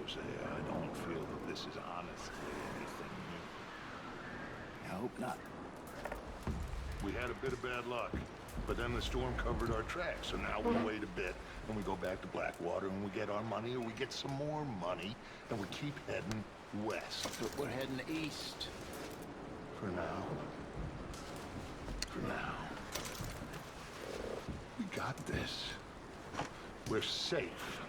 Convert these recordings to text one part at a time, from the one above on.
Jose. I don't feel that this is honestly anything new. I hope not. We had a bit of bad luck, but then the storm covered our tracks, so now we wait a bit, and we go back to Blackwater, and we get our money, or we get some more money, and we keep heading west. But we're heading east. For now. For now. We got this. We're safe.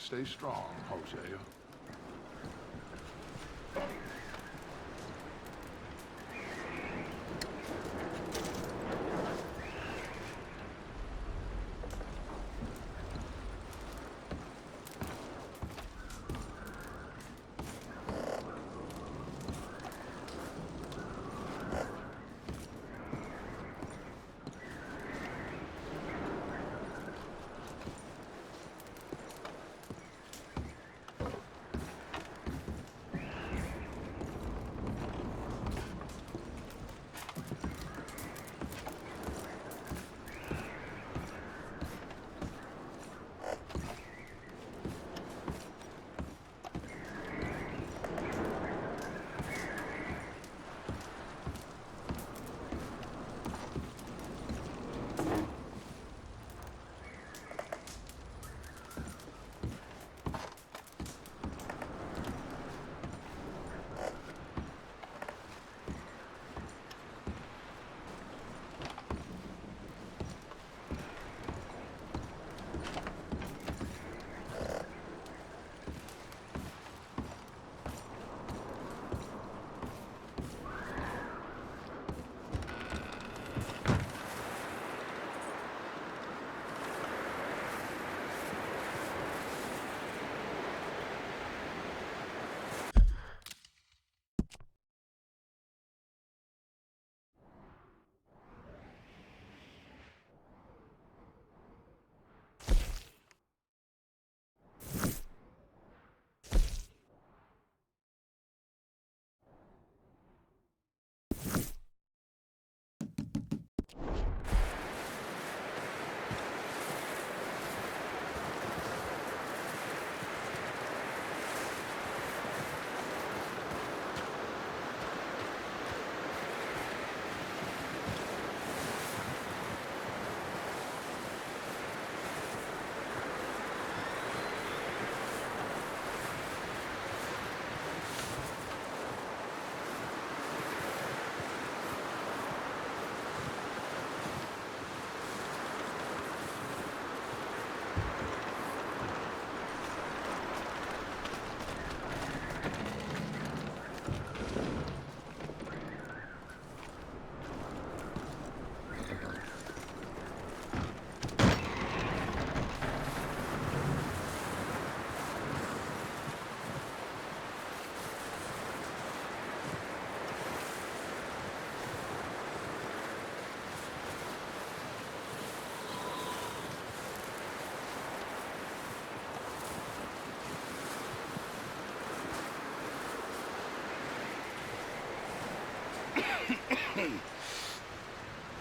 Stay strong, Hosea.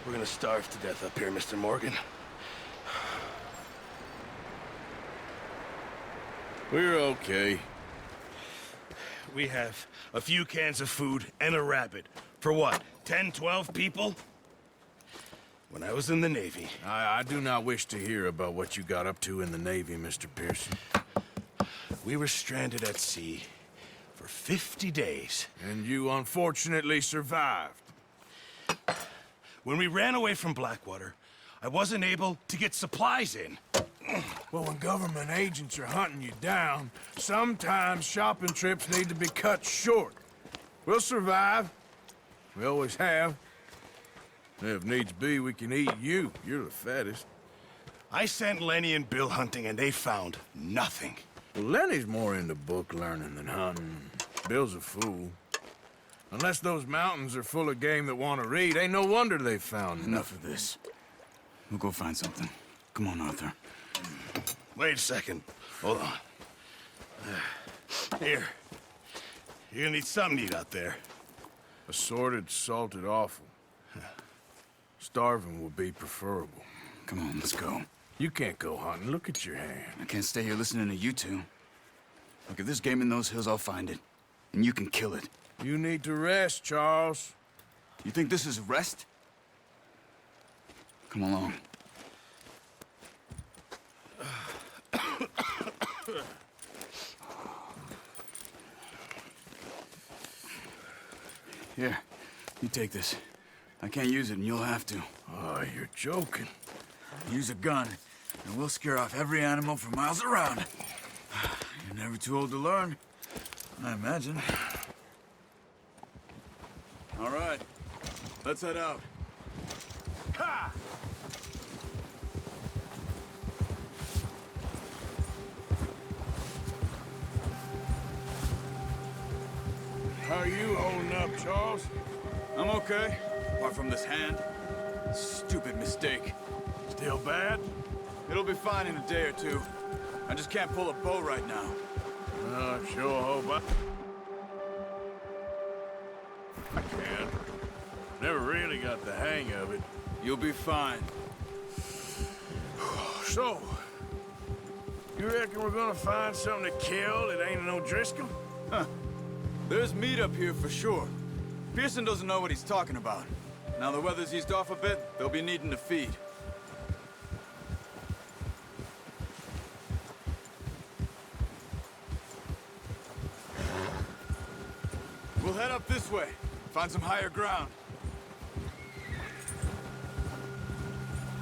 We're gonna starve to death up here, Mr. Morgan. We're okay. We have a few cans of food and a rabbit. For what, 10, 12 people? When I was in the Navy... I do not wish to hear about what you got up to in the Navy, Mr. Pearson. We were stranded at sea for 50 days. And you unfortunately survived. When we ran away from Blackwater, I wasn't able to get supplies in. Well, when government agents are hunting you down, sometimes shopping trips need to be cut short. We'll survive. We always have. If needs be, we can eat you. You're the fattest. I sent Lenny and Bill hunting, and they found nothing. Well, Lenny's more into book learning than hunting. Bill's a fool. Unless those mountains are full of game that want to read, ain't no wonder they found Enough of this. We'll go find something. Come on, Arthur. Wait a second. Hold on. Here. You're gonna need something to eat out there. Assorted, salted offal. Starving will be preferable. Come on, let's go. You can't go hunting. Look at your hand. I can't stay here listening to you two. Look, if there's game in those hills, I'll find it. And you can kill it. You need to rest, Charles. You think this is rest? Come along. Here, you take this. I can't use it, and you'll have to. Oh, you're joking. Use a gun, and we'll scare off every animal for miles around. You're never too old to learn, I imagine. All right, let's head out. Ha! How are you holding up, Charles? I'm okay, apart from this hand. Stupid mistake. Still bad? It'll be fine in a day or two. I just can't pull a bow right now. Sure hope I can. Never really got the hang of it. You'll be fine. So, you reckon we're gonna find something to kill that ain't no Driscoll? Huh. There's meat up here for sure. Pearson doesn't know what he's talking about. Now the weather's eased off a bit, they'll be needing to feed. We'll head up this way, find some higher ground.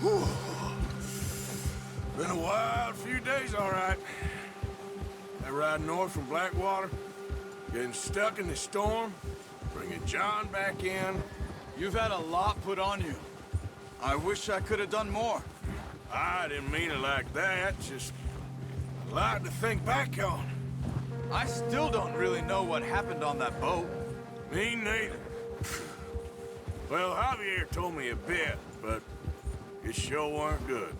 Whew. Been a wild few days, all right. That ride north from Blackwater, getting stuck in the storm, bringing John back in. You've had a lot put on you. I wish I could have done more. I didn't mean it like that, just a lot to think back on. I still don't really know what happened on that boat. Me neither. Well, Javier told me a bit, but it sure weren't good.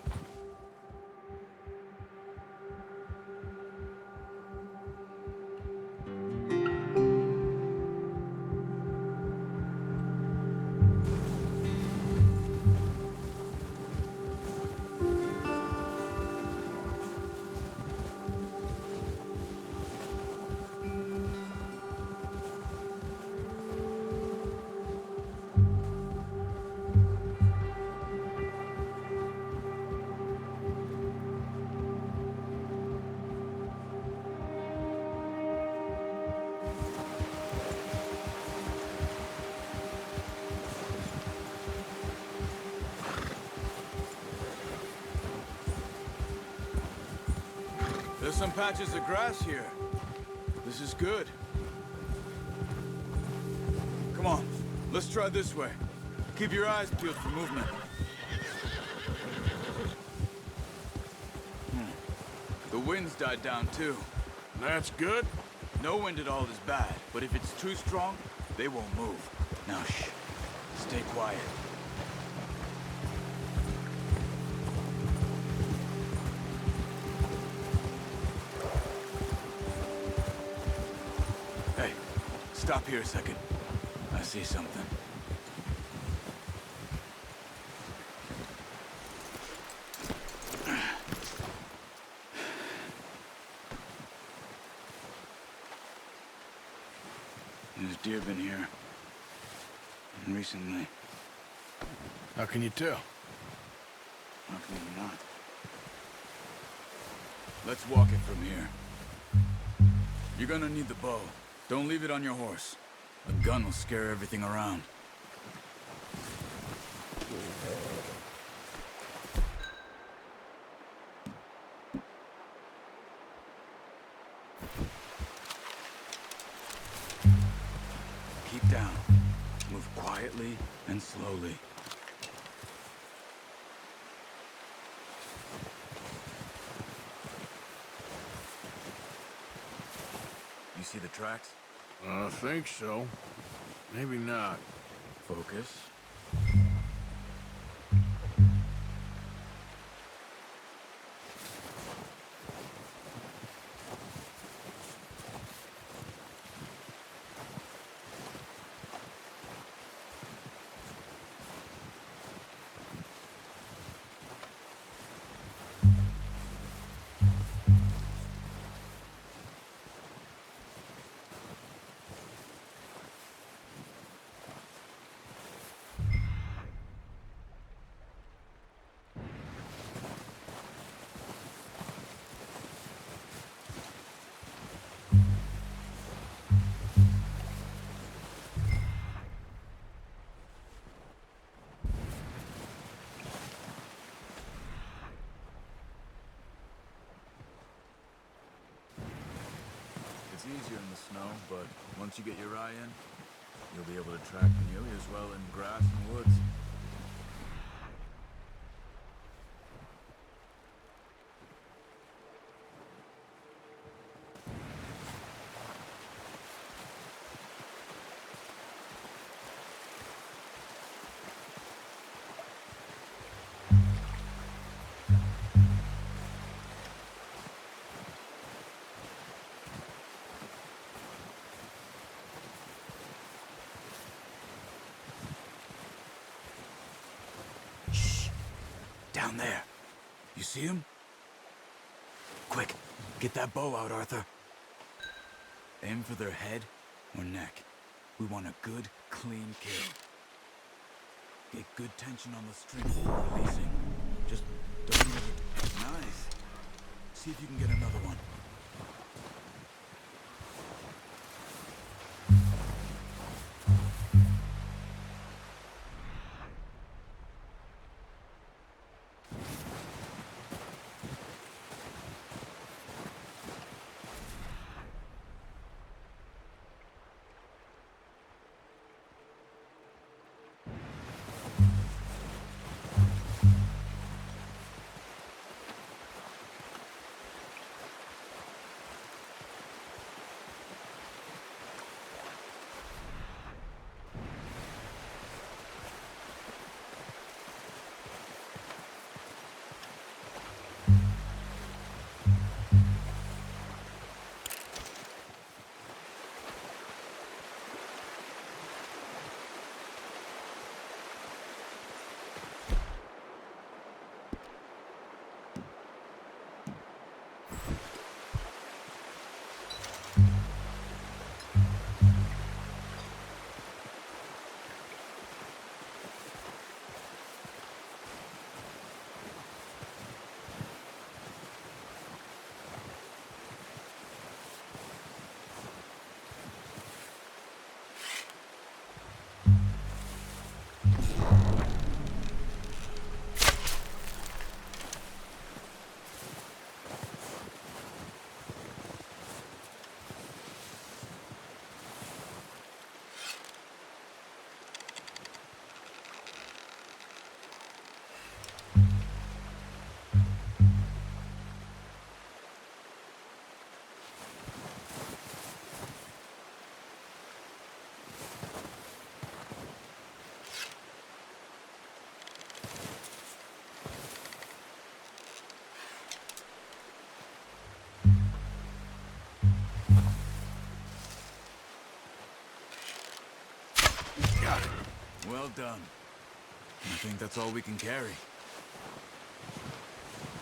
There's some patches of grass here. This is good. Come on, let's try this way. Keep your eyes peeled for movement. The wind's died down too. That's good. No wind at all is bad, but if it's too strong, they won't move. Now shh, stay quiet. Hey, stop here a second. I see something. There's deer been here. And recently. How can you tell? How can you not? Let's walk it from here. You're gonna need the bow. Don't leave it on your horse. A gun will scare everything around. Keep down. Move quietly and slowly. You see the tracks? I think so. Maybe not. Focus. gets easier in the snow, but once you get your eye in, you'll be able to track nearly as well in grass and woods. Down there. You see him? Quick, get that bow out, Arthur. Aim for their head or neck. We want a good, clean kill. Get good tension on the string before releasing. Just don't let it... Nice. See if you can get another one. Well done. I think that's all we can carry.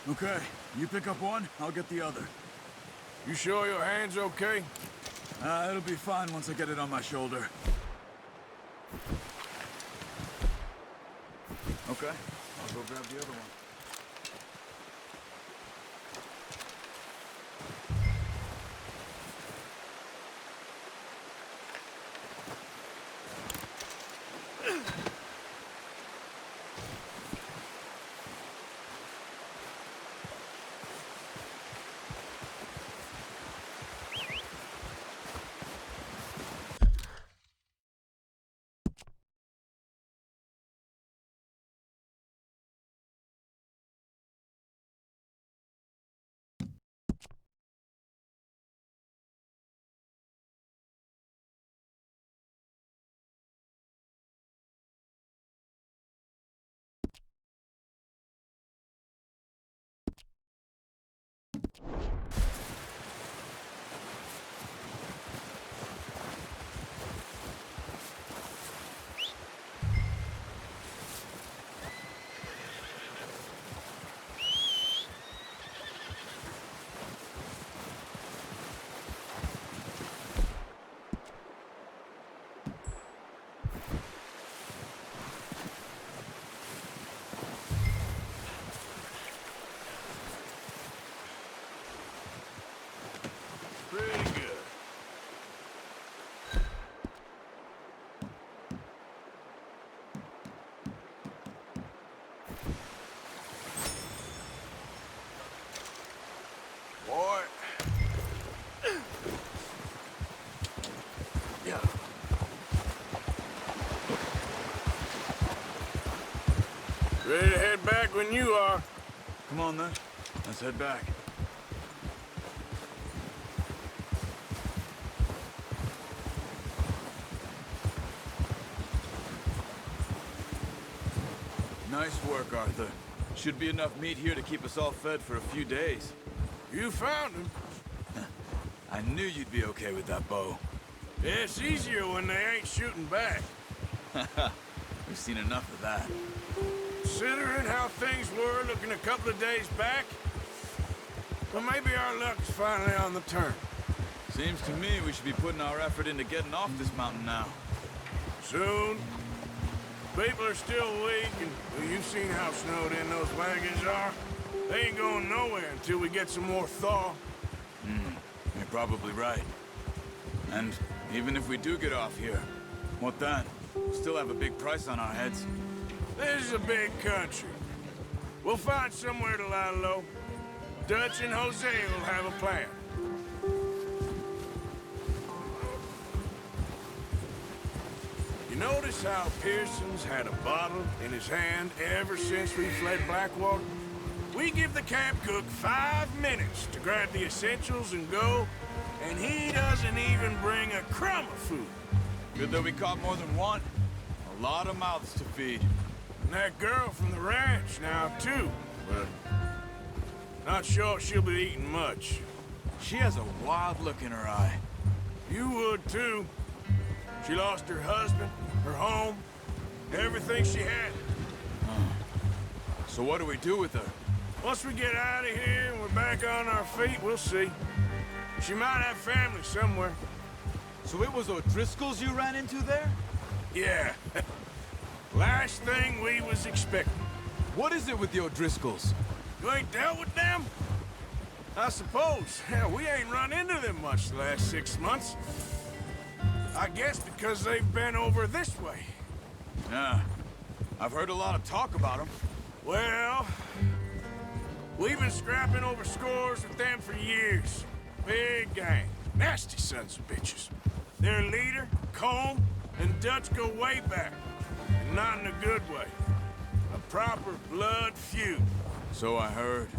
Okay, you pick up one, I'll get the other. You sure your hand's okay? It'll be fine once I get it on my shoulder. Okay, I'll go grab the other one. back when you are. Come on, then. Let's head back. Nice work, Arthur. Should be enough meat here to keep us all fed for a few days. You found him. I knew you'd be okay with that bow. It's easier when they ain't shooting back. We've seen enough of that. Considering how things were looking a couple of days back, well, maybe our luck's finally on the turn. Seems to me we should be putting our effort into getting off this mountain now. Soon. People are still weak, and well, you've seen how snowed in those wagons are. They ain't going nowhere until we get some more thaw. You're probably right. And even if we do get off here, what then? We still have a big price on our heads. This is a big country. We'll find somewhere to lie low. Dutch and Jose will have a plan. You notice how Pearson's had a bottle in his hand ever since we fled Blackwater? We give the camp cook 5 minutes to grab the essentials and go, and he doesn't even bring a crumb of food. Good that we caught more than one. A lot of mouths to feed. And that girl from the ranch now, too, but not sure she'll be eating much. She has a wild look in her eye. You would, too. She lost her husband, her home, everything she had. So what do we do with her? Once we get out of here and we're back on our feet, we'll see. She might have family somewhere. So it was O'Driscoll's you ran into there? Yeah. Last thing we was expecting. What is it with the O'Driscolls? You ain't dealt with them? I suppose. Hell, we ain't run into them much the last 6 months. I guess because they've been over this way. Yeah. I've heard a lot of talk about them. Well, we've been scrapping over scores with them for years. Big gang. Nasty sons of bitches. Their leader, Combe, and Dutch go way back. And not in a good way. A proper blood feud. So I heard.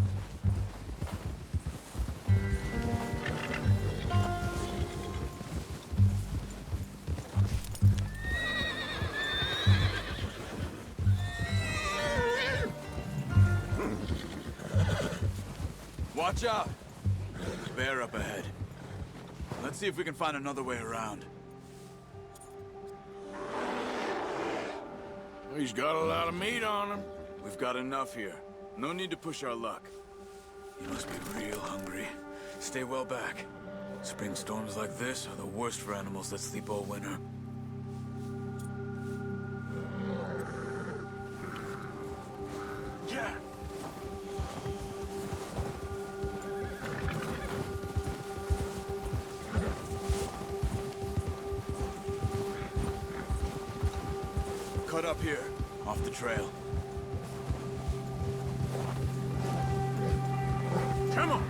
Watch out! Bear up ahead. Let's see if we can find another way around. He's got a lot of meat on him. We've got enough here. No need to push our luck. You must be real hungry. Stay well back. Spring storms like this are the worst for animals that sleep all winter. Yeah. Cut up here, off the trail. Come on.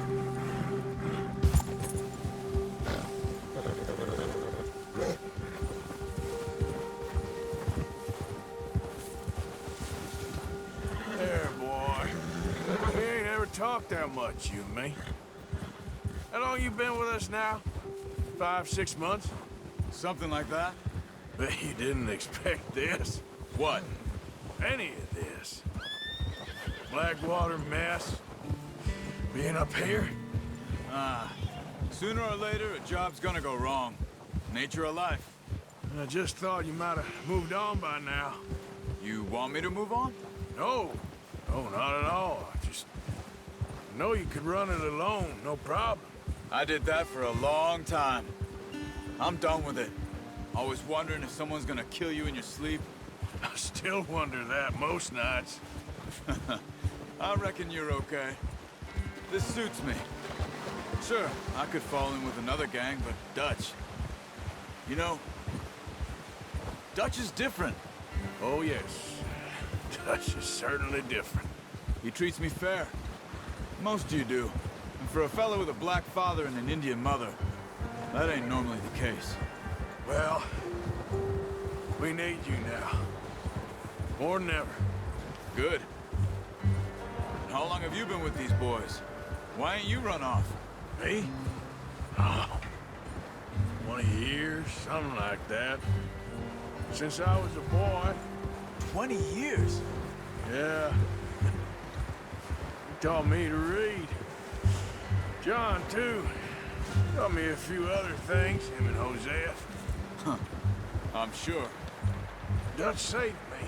There, boy. We ain't ever talked that much, you and me. How long you been with us now? 5, 6 months? Something like that? Bet you didn't expect this. What? Any of this. Blackwater mess. Being up here. Sooner or later, a job's gonna go wrong. Nature of life. I just thought you might have moved on by now. You want me to move on? No. No, not at all. I just know you could run it alone, no problem. I did that for a long time. I'm done with it. Always wondering if someone's gonna kill you in your sleep. I still wonder that most nights. I reckon you're okay. This suits me. Sure, I could fall in with another gang, but Dutch... You know, Dutch is different. Oh, yes. Dutch is certainly different. He treats me fair. Most of you do. And for a fellow with a black father and an Indian mother, that ain't normally the case. Well, we need you now. More than ever. Good. How long have you been with these boys? Why ain't you run off? Me? Oh, 20 years, something like that. Since I was a boy. 20 years? Yeah. He taught me to read. John, too. Taught me a few other things, him and Hosea. Huh. I'm sure. Dutch saved me.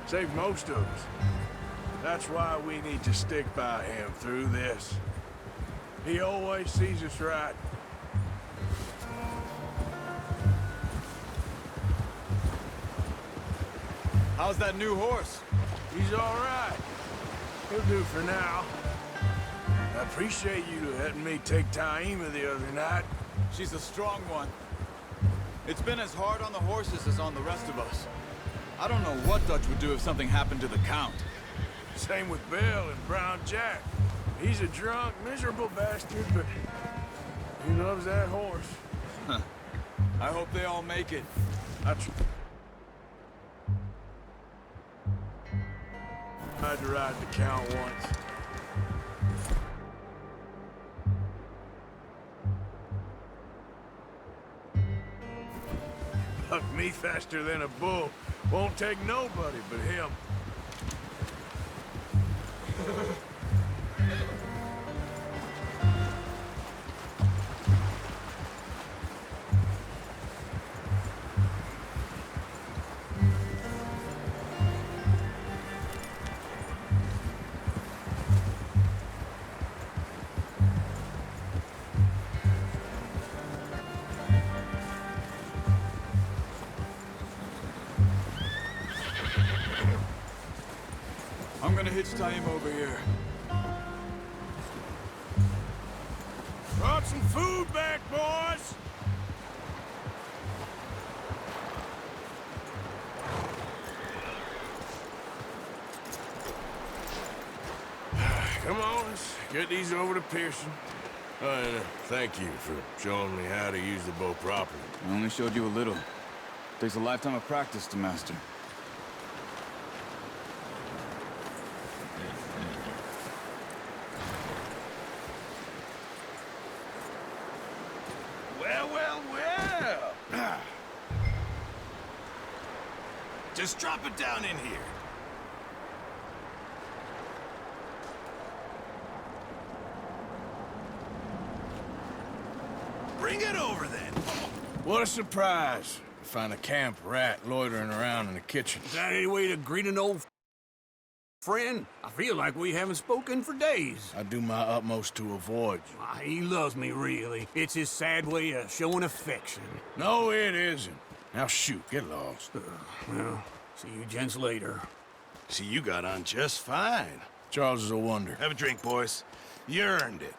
Saved most of us. That's why we need to stick by him through this. He always sees us right. How's that new horse? He's all right. He'll do for now. I appreciate you letting me take Taima the other night. She's a strong one. It's been as hard on the horses as on the rest of us. I don't know what Dutch would do if something happened to the Count. Same with Bill and Brown Jack. He's a drunk, miserable bastard, but he loves that horse. Huh. I hope they all make it. I tried to ride the Count once. Bucked me faster than a bull. Won't take nobody but him. I'm gonna hitch Taima over here. Brought some food back, boys! Come on, let's get these over to Pearson. And thank you for showing me how to use the bow properly. I only showed you a little. Takes a lifetime of practice to master. Well. Just drop it down in here. Bring it over then. What a surprise. To find a camp rat loitering around in the kitchen. Is that any way to greet an old friend? I feel like we haven't spoken for days. I do my utmost to avoid you. Why, he loves me, really. It's his sad way of showing affection. No, it isn't. Now shoot, get lost. Well, see you gents later. See, you got on just fine. Charles is a wonder. Have a drink, boys. You earned it.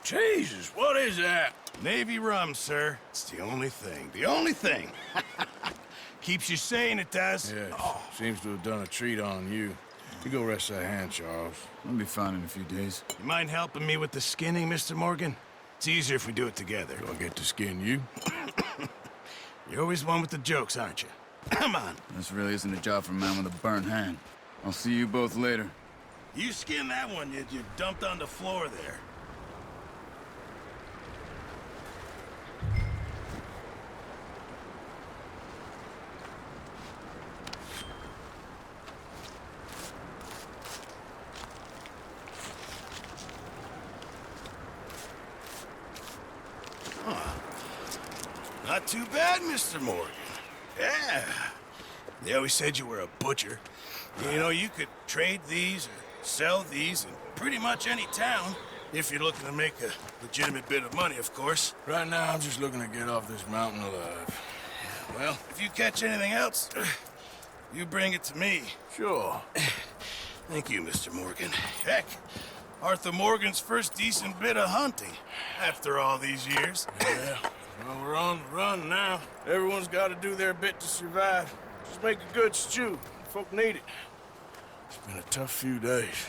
Jesus, what is that? Navy rum, sir. It's the only thing. The only thing. Keeps you sane, it does. Yeah, seems to have done a treat on you. You go rest that hand, Charles. I'll be fine in a few days. You mind helping me with the skinning, Mr. Morgan? It's easier if we do it together. Do I get to skin you? You're always one with the jokes, aren't you? Come on. This really isn't a job for a man with a burnt hand. I'll see you both later. You skin that one you dumped on the floor there. Not too bad, Mr. Morgan. Yeah. They always said you were a butcher. You know, you could trade these or sell these in pretty much any town, if you're looking to make a legitimate bit of money, of course. Right now, I'm just looking to get off this mountain alive. Well, if you catch anything else, you bring it to me. Sure. Thank you, Mr. Morgan. Heck, Arthur Morgan's first decent bit of hunting, after all these years. Yeah. Well, we're on the run now. Everyone's got to do their bit to survive. Just make a good stew. Folk need it. It's been a tough few days.